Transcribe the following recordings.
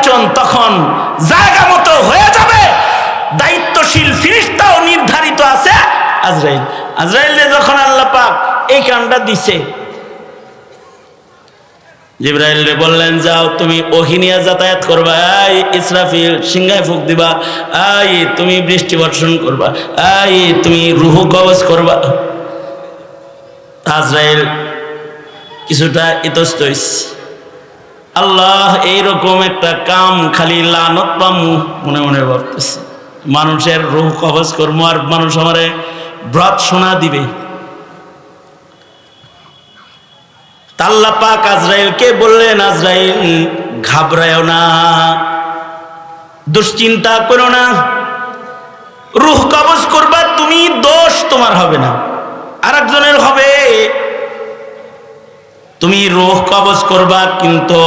নির্বাচন তখন জায়গা মতো হয়ে যাবে। দায়িত্বশীল ফেরেশতাও নির্ধারিত আছে আজরাইল। আজরাইলে যখন আল্লাহ পাক এই কামটা দিছে, জিবরাইলরে বললেন যাও তুমি ওহী নিয়ে যাতায়াত করবা, এই ইসরাফিল সিংহায় ফুঁক দিবা, এই তুমি বৃষ্টি বর্ষণ করবা, এই তুমি রূহ কবজ করবা। আজরাইল কিছুটা ইতস্ত হইছে, আল্লাহ এইরকম একটা কাম খালি লানত পামু মনে মনে ভাবতেছে, মানুষের রূহ কবজ করবো আর মানুষ আমারে ব্রত শোনা দিবে। আল্লাহ পাক আজরাইলকে বললেন, আজরাইল ঘাবড়ায়ও না, দুশ্চিন্তা করো না, রূহ কবজ করবা তুমি, দোষ তোমার হবে না, আরেকজনের হবে। তুমি রূহ কবজ করবা কিন্তু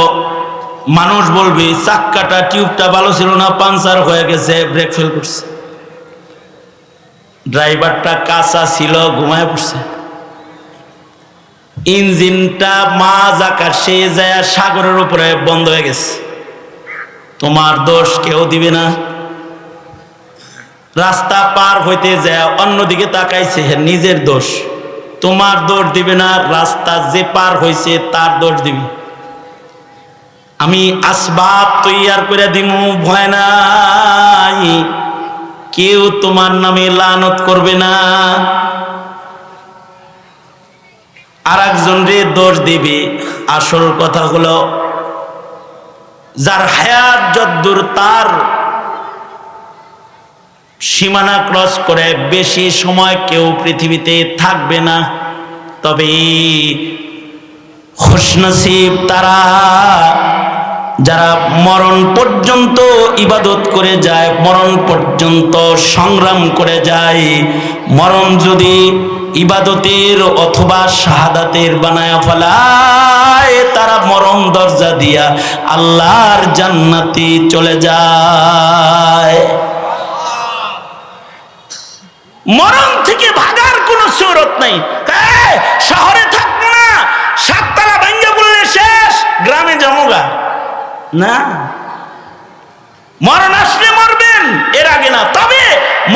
মানুষ বলবে চাক্কাটা টিউবটা ভালো ছিল না, পাঞ্চার হয়ে গেছে, ব্রেক ফেল করছে, ড্রাইভারটা কাঁচা ছিল ঘুমায় পড়ছে, ইঞ্জিনটা মাঝ আকাশে যায় সাগরের উপরে বন্ধ হয়ে গেছে, তোমার দোষ কেউ দিবে না। রাস্তা পার হইতে যায় অন্যদিকে তাকাইছে, নিজের দোষ, তোমার দোষ দিবে না, রাস্তা যে পার হইছে তার দোষ দিবে। আমি আসবাব তৈয়ার করে দিমু, ভয় নাই, কেউ তোমার নামে লানত করবে না, আর একজন রে দোষ দিবে। আসল কথা হলো যার হায়াত যদ্দূর তার সীমানা ক্রস করে বেশি সময় কেউ পৃথিবীতে থাকবে না, তবে খুশনসিব তারা যারা মরণ পর্যন্ত ইবাদত করে যায়, মরণ পর্যন্ত সংগ্রাম করে যায়। মরণ যদি ইবাদতের অথবা শাহাদাতের বানায়া ফেলায়, তারা মরণ দরজা দিয়া আল্লাহর জান্নাতে চলে যায়। মরণ থেকে ভাগার কোনো সুরত নাই। শহরে থাকবো না, সাততলা ভাঙ্গা বললে শেষ, গ্রামে জমগা না, মরণ আসলে মরবেন, এর আগে না। তবে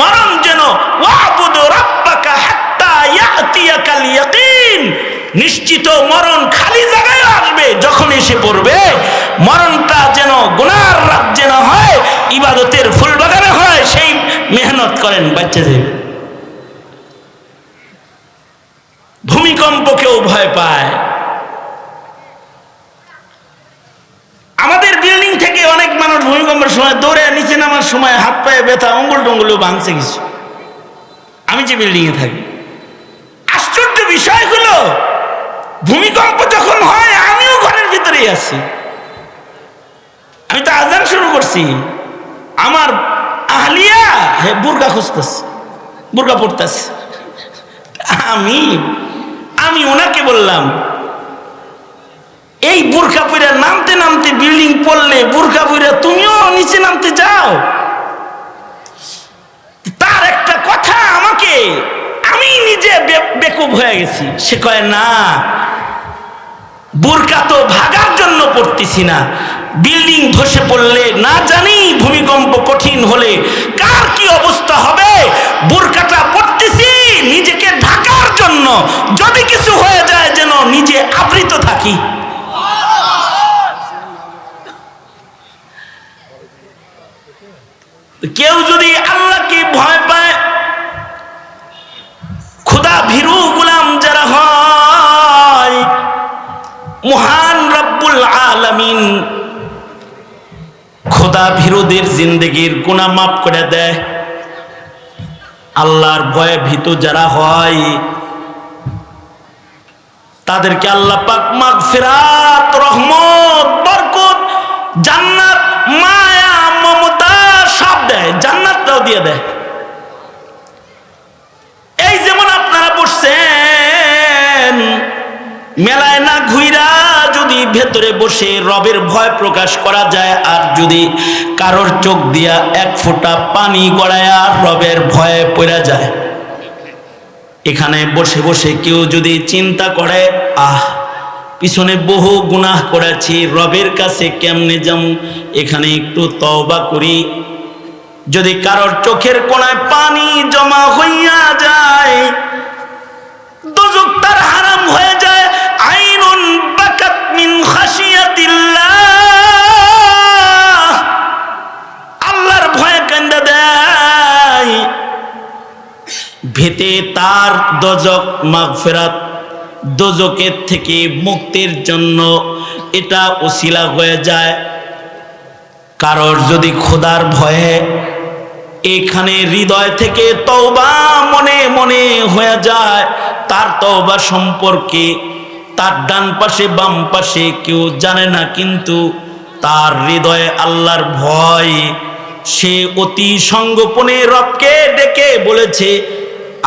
মরণ যেন ওয়াবুদু রাব্বাকা হাত্তা ইয়াতিয়াকাল ইয়াকিন, নিশ্চিত মরণ খালি জায়গায় আসবে, যখন এসে পড়বে মরণটা যেন গুনার রাজ্যে না হয়, ইবাদতের ফুল বাগানে হয়, সেই মেহনত করেন বাচ্চা যাবে। ভূমিকম্পকেও ভয় পায়। আমাদের বিল্ডিং থেকে অনেক মানুষ ভূমিকম্পের সময় দৌড়ে নিচে নামার সময় হাত পায়ে ব্যথা, অঙ্গুল টঙ্গুলও ভাঙছে কিছু। আমি যে বিল্ডিং এ থাকি, আশ্চর্য বিষয় হলো ভূমিকম্প যখন হয় আমিও ঘরের ভিতরেই আছি। আমি তো আজান শুরু করছি, আমার আহলিয়া বুরকা খুঁজতেছে, বুরকা পড়তেছে। আমি ওনাকে বললাম, এই বুরকা পরে নামতে নামতে বিল্ডিং পড়লে বুরকা পরে তুমিও নিচে নামতে যাও? তার একটা কথা আমাকে, আমি নিজে বেকুব হয়ে গেছি। সে কয় না, বুরকা তো ভাগার জন্য পড়তেছি না, বিল্ডিং ধসে পড়লে না জানি ভূমিকম্প কঠিন হলে কার কি অবস্থা হবে, বুরকাটা পড়তেছি নিজেকে ঢাকার জন্য, যদি কিছু হয়ে যায় যেন নিজে আবৃত থাকি। কেউ যদি আল্লাহকে ভয় পায়, খোদা ভীরু গোলাম যারা হয়, মহান রব্বুল আলামিন খোদা ভীরুদের জিন্দেগির গুনাহ মাফ করে দেয়। আল্লাহর ভয়ে ভীত যারা হয় তাদেরকে আল্লাহ পাক মাগফিরাত, রহমত, বরকত, জান্নাত, মায়া, মমতা সব দেয়, জান্নাতটাও দিয়ে দেয়। এই যেমন আপনারা বসছেন মেলায় না ঘুইরা যদি ভেতরে বসে রবের ভয় প্রকাশ করা যায়, আর যদি কারোর চোখ দিয়া এক ফোঁটা পানি গড়ায়া রবের ভয়ে পড়া যায়, এখানে বসে বসে কেউ যদি চিন্তা করে, পিছনে বহু গুনাহ করেছি, রবের কাছে কেমনে যাম? এখানে একটু তওবা করি। যদি কারোর চোখের কোণায় পানি জমা হইয়া যায়, দোজখ তার হারাম হয়ে যায়। আইনুন বাকাত মিন খাশিয়াতিল্লাহ, আল্লাহর ভয়ে কান্দা দেয়, ভেতে তার দোজখ মাগফিরাত, দোজখের থেকে মুক্তির জন্য এটা ওসিলা হয়ে যায়। কারোর যদি খোদার ভয়ে এখানে হৃদয় থেকে তওবা মনে মনে হয়ে যায়, তার তওবা সম্পর্কে তার ডান পাশে বাম পাশে কেউ জানে না, কিন্তু তার হৃদয়ে আল্লাহর ভয়, সে অতি সংগোপনে রবকে ডেকে বলেছে,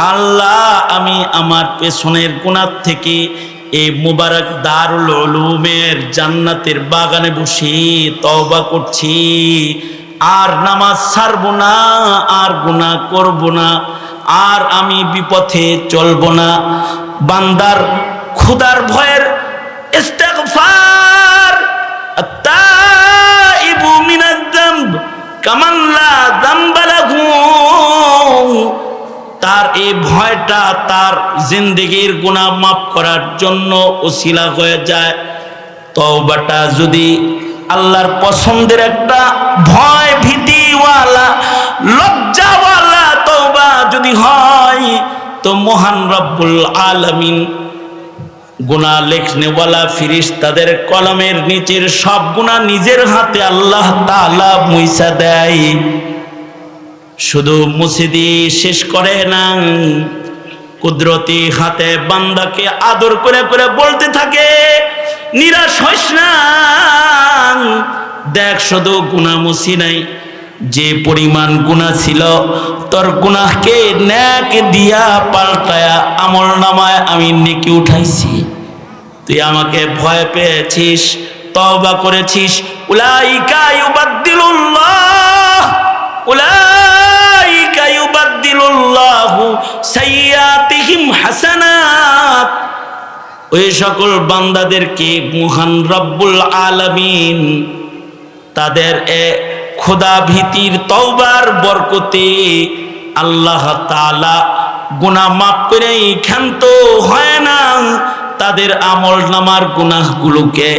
আল্লাহ আমি আমার পেছনের গুনাহ থেকে এই মুবারক দারুল উলুমের জান্নাতের বাগানে বসে তওবা করছি, আর নামাজ ছাড়ব না, আর গুনাহ করব না, আর আমি বিপথে চলব না। বান্দার খোদার ভয়ের ইস্তিগফার, আত-তাইবু মিনাজ যামব কামান লা যামবা লাহু, তার এই ভয়টা তার জিন্দেগির গুনাহ মাফ করার জন্য ওসিলা হয়ে যায়। তওবাটা যদি আল্লাহর পছন্দের একটা ভয় ভীতিওয়ালা লজ্জাওয়ালা তওবা যদি হয়, তো মহান রব্বুল আলামিন গুনাহ লেখনেওয়ালা ফেরেশতাদের কলমের নিচের সব গুনাহ নিজের হাতে আল্লাহ তাআলা মুইছা দেয়। শুধু মুছে দিয়ে শেষ করে না, কুদরতি হাতে বান্দাকে আদর করে করে বলতে থাকে, নিরাশ হইস না, দেখ শুধু গুনাহ মুছি নাই, যে পরিমাণ গুনাহ ছিল তোর গুনাহকে নেক দিয়া পাল্টায়া আমল নামায় আমি নেকি উঠাইছি। তুই আমাকে ভয় পেয়েছিস, তওবা করেছিস। উলাইকা ইউবাদদিলুল্লাহ, উলাইকা ইউবাদদিলুল্লাহু সাইয়্যাতিহিম হাসানাত, ওই সকল বান্দাদেরকে মহান রব্বুল আলামিন তাদের খোদা ভীতির তওবার বরকতে আল্লাহ তাআলা গুনাহ মাফ করে ক্ষান্ত হয় না, তাদের আমল নামার গুনাহগুলোকে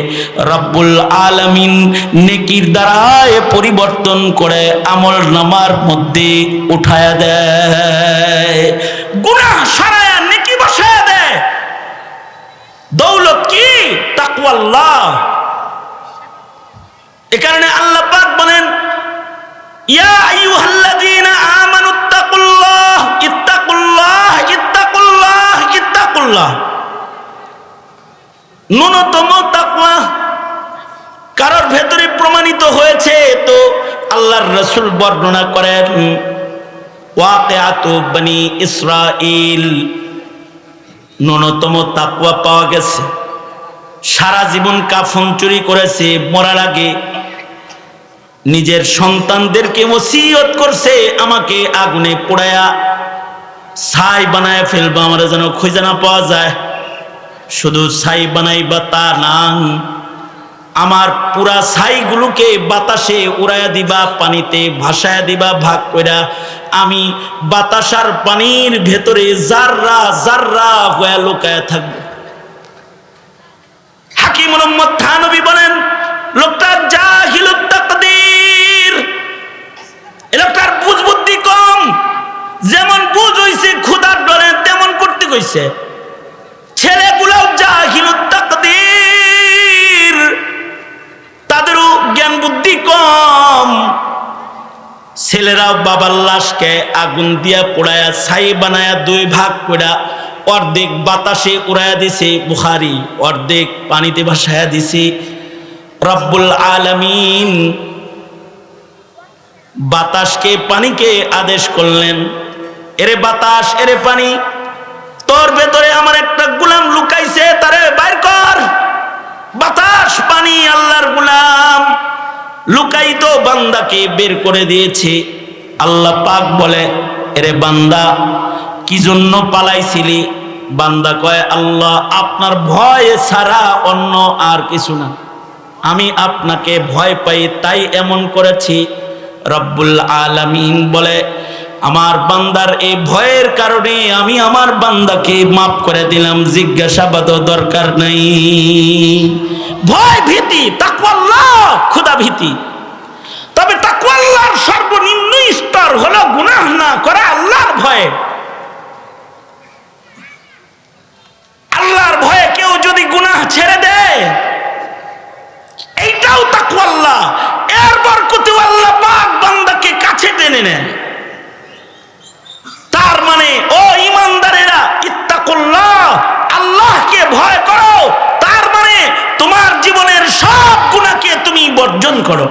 রব্বুল আলামিন নেকির দ্বারায় পরিবর্তন করে আমল নামার মধ্যে উঠায়া দেয়, গুনাহ সরায়া নেকি বসায়া দেয়। দৌলত কি? তাকওয়াল্লাহ। এ কারণে আল্লাহ পাক বলেন, ইয়া আইয়ুহাল্লাযীনা আমানুত্তাকুল্লাহ ইত্তাকুল্লাহ ইত্তাকুল্লাহ ইত্তাকুল্লাহ। ন্যূনতম তাকওয়া কারোর ভেতরে প্রমাণিত হয়েছে, তো আল্লাহর রাসূল বর্ণনা করেন, ওয়াকিআতু বনি ইসরাঈল, ন্যূনতম তাকওয়া পাওয়া গেছে। সারা জীবন কাফন চুরি করেছে, মরার আগে নিজের সন্তানদেরকে ওসিয়ত করছে, আমাকে আগুনে পোড়ায়া ছাই বানায় ফেলবা, আমরা যেন খুঁজে না পাওয়া যায়। শুধু ছাই বানাইবা তা না, আমার পুরা ছাইগুলোকে বাতাসে উড়াইয়া দিবা, পানিতে ভাসায়া দিবা ভাগ কইরা, আমি বাতাসার পানির ভেতরে জাররা জাররা হয়ে লুকায়া থাকবো। হাকিম মুহাম্মদ থানবী বলেন, লোকটা জাহিলুত তাকদীর, এই লোকটার বুঝ বুদ্ধি কম, যেমন বুঝ হইছে খোদার ডরে তেমন করতে কইছে। ছেলেগুলাও জাহিলুত তাকদীর, তাদেরও জ্ঞান বুদ্ধি কম। ছেলেরাও বাবার লাশকে আগুন দিয়া পোড়ায়া ছাই বানায়া দুই ভাগ কইরা অর্ধেক বাতাসে উড়াইয়া দিছে বুখারী, অর্ধেক পানিতে ভাসায়া দিছে। রব্বুল আলামিন বাতাসকে পানিকে আদেশ করলেন, এরে বাতাস, এরে পানি, তোর ভেতরে আমার একটা গোলাম লুকাইছে, তারে বাইর কর। বাতাস পানি আল্লাহর গোলাম, লুকাইত বান্দাকে বের করে দিয়েছে। আল্লাহ পাক বলে, এরে বান্দা, কি জন্য পালাইছিলি? বান্দা কয় আল্লাহ আপনার ভয় ছাড়া অন্য আর কিছু না, আমি আপনাকে ভয় পাই তাই এমন করেছি। রব্বুল আলামিন বলে আমার বান্দার এই ভয়ের কারণে আমি আমার বান্দাকে মাফ করে দিলাম, জিজ্ঞাসাবাদও দরকার নাই। ভয় ভীতি তাকওয়াল্লাহ, খোদা ভীতি। তবে তাকওয়াল্লাহর সর্বনিম্ন স্তর হলো গুনাহ না করা, আল্লাহর ভয়। আল্লাহর ভয়ে কেউ যদি গুনাহ ছেড়ে দেয় এইটাও তাকওয়াল্লাহ, এর বরকতে আল্লাহ পাক বান্দাকে কাছে টেনে নেয়। তার মানে ও ঈমানদারেরা ইত্তাকুল্লাহ, আল্লাহকে ভয় করো, তার মানে তোমার জীবনের সব গুনাহকে তুমি বর্জন করো।